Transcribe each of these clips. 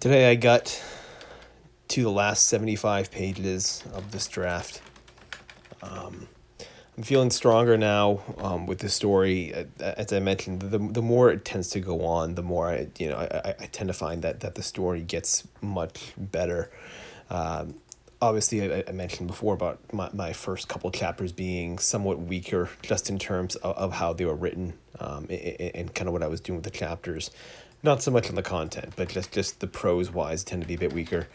Today I got to the last 75 pages of this draft. I'm feeling stronger now with the story. As I mentioned, the more it tends to go on, the more I tend to find that the story gets much better. Obviously, I mentioned before about my first couple chapters being somewhat weaker just in terms of how they were written, and kind of what I was doing with the chapters. Not so much on the content, but just the prose wise tend to be a bit weaker.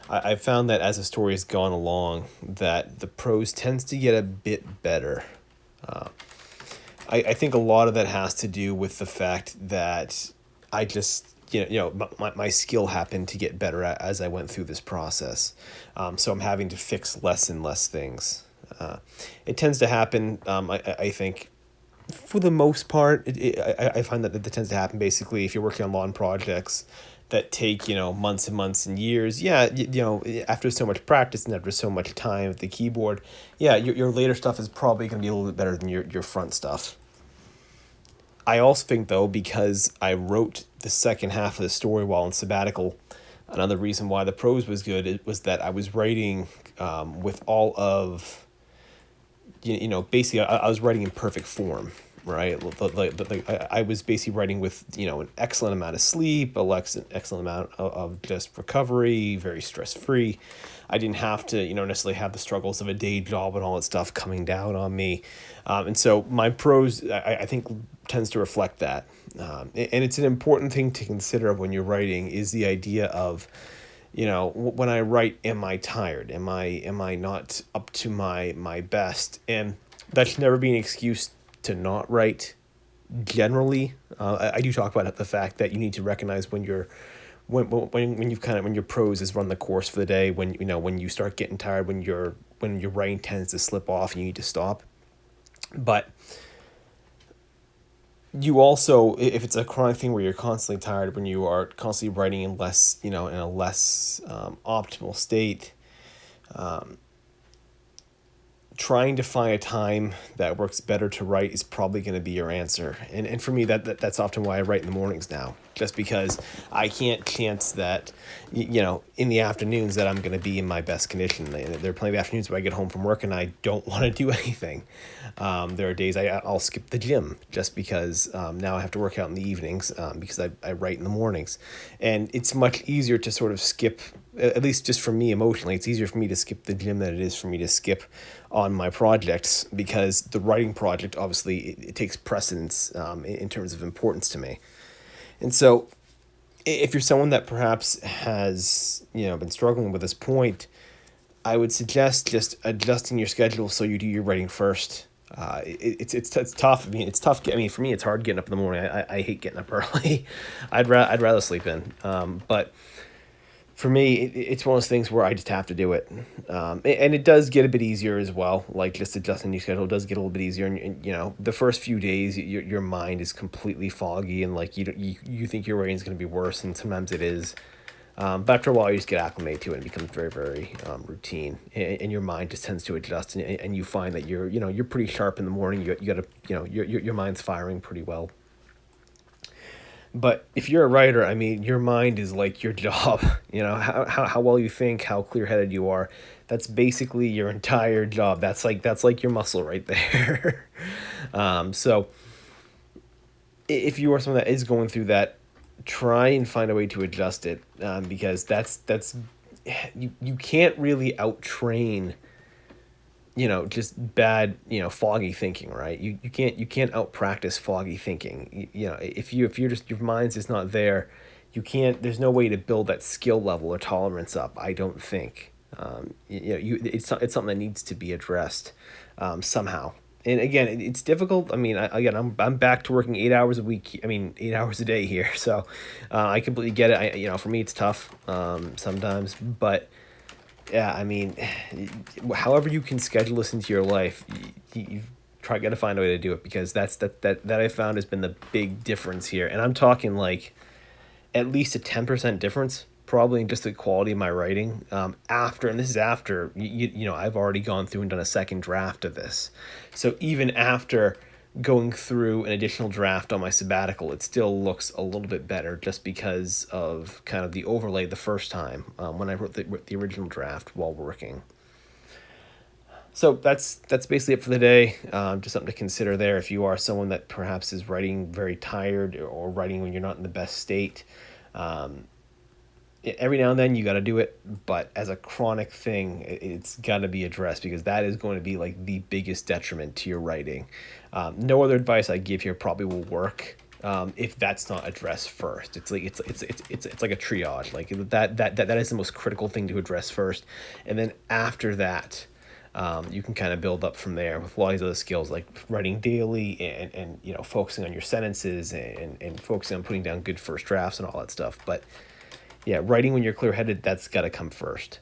I've found that as the story has gone along, that the prose tends to get a bit better. I think a lot of that has to do with the fact that I just my skill happened to get better as I went through this process. So I'm having to fix less and less things. It tends to happen. I think for the most part, I find that that tends to happen basically if you're working on long projects that take months and months and years. Yeah, after so much practice and after so much time at the keyboard, yeah, your later stuff is probably going to be a little bit better than your front stuff. I also think though, because I wrote the second half of the story while on sabbatical, another reason why the prose was good was that I was writing with all of basically I was writing in perfect form, right? I was basically writing with an excellent amount of sleep, excellent amount of just recovery, very stress free. I didn't have to necessarily have the struggles of a day job and all that stuff coming down on me, and so my prose I think tends to reflect that, and it's an important thing to consider when you're writing is the idea of when I write, am I tired? Am I not up to my best? And that should never be an excuse to not write. Generally, I do talk about the fact that you need to recognize when when your prose has run the course for the day, when you start getting tired, when your writing tends to slip off and you need to stop. But you also, if it's a chronic thing where you're constantly tired, when you are constantly writing in less in a less optimal state, trying to find a time that works better to write is probably going to be your answer. And for me, that's often why I write in the mornings now, just because I can't chance that in the afternoons that I'm going to be in my best condition. There are plenty of afternoons where I get home from work and I don't want to do anything. There are days I'll skip the gym just because now I have to work out in the evenings, because I write in the mornings. And it's much easier to sort of skip, at least just for me emotionally, it's easier for me to skip the gym than it is for me to skip on my projects, because the writing project obviously it takes precedence in terms of importance to me. And so if you're someone that perhaps has been struggling with this point, I would suggest just adjusting your schedule so you do your writing first. It's tough. I mean, it's tough. I mean, for me, it's hard getting up in the morning. I hate getting up early. I'd rather sleep in. But for me, it's one of those things where I just have to do it. And it does get a bit easier as well. Like, just adjusting your schedule does get a little bit easier. And the first few days, your mind is completely foggy, and like you think your writing is going to be worse, and sometimes it is. But after a while, you just get acclimated to it, and it becomes very, very routine, and your mind just tends to adjust, and you find that you're pretty sharp in the morning. You got to your mind's firing pretty well. But if you're a writer, I mean, your mind is like your job. How well you think, how clear headed you are. That's basically your entire job. That's like your muscle right there. So if you are someone that is going through that, try and find a way to adjust it, because that's you can't really out train just bad, foggy thinking, right? You can't out practice foggy thinking. If you're just, your mind's just not there, there's no way to build that skill level or tolerance up, I don't think. It's something that needs to be addressed, somehow. And again, it's difficult. I mean, I'm back to working 8 hours a week. I mean, 8 hours a day here. So, I completely get it. For me, it's tough, sometimes, but yeah, I mean, however you can schedule this into your life, you got to find a way to do it, because that I found has been the big difference here. And I'm talking like at least a 10% difference, probably in just the quality of my writing. And this is after I've already gone through and done a second draft of this. So even after going through an additional draft on my sabbatical, it still looks a little bit better just because of kind of the overlay the first time when I wrote the original draft while working. So that's basically it for the day. Just something to consider there if you are someone that perhaps is writing very tired or writing when you're not in the best state. Every now and then you got to do it, but as a chronic thing, it's got to be addressed because that is going to be like the biggest detriment to your writing. No other advice I give here probably will work if that's not addressed first. It's like it's like a triage. Like that is the most critical thing to address first, and then after that, you can kind of build up from there with a lot of these other skills like writing daily and focusing on your sentences and focusing on putting down good first drafts and all that stuff. But yeah, writing when you're clear-headed, that's got to come first.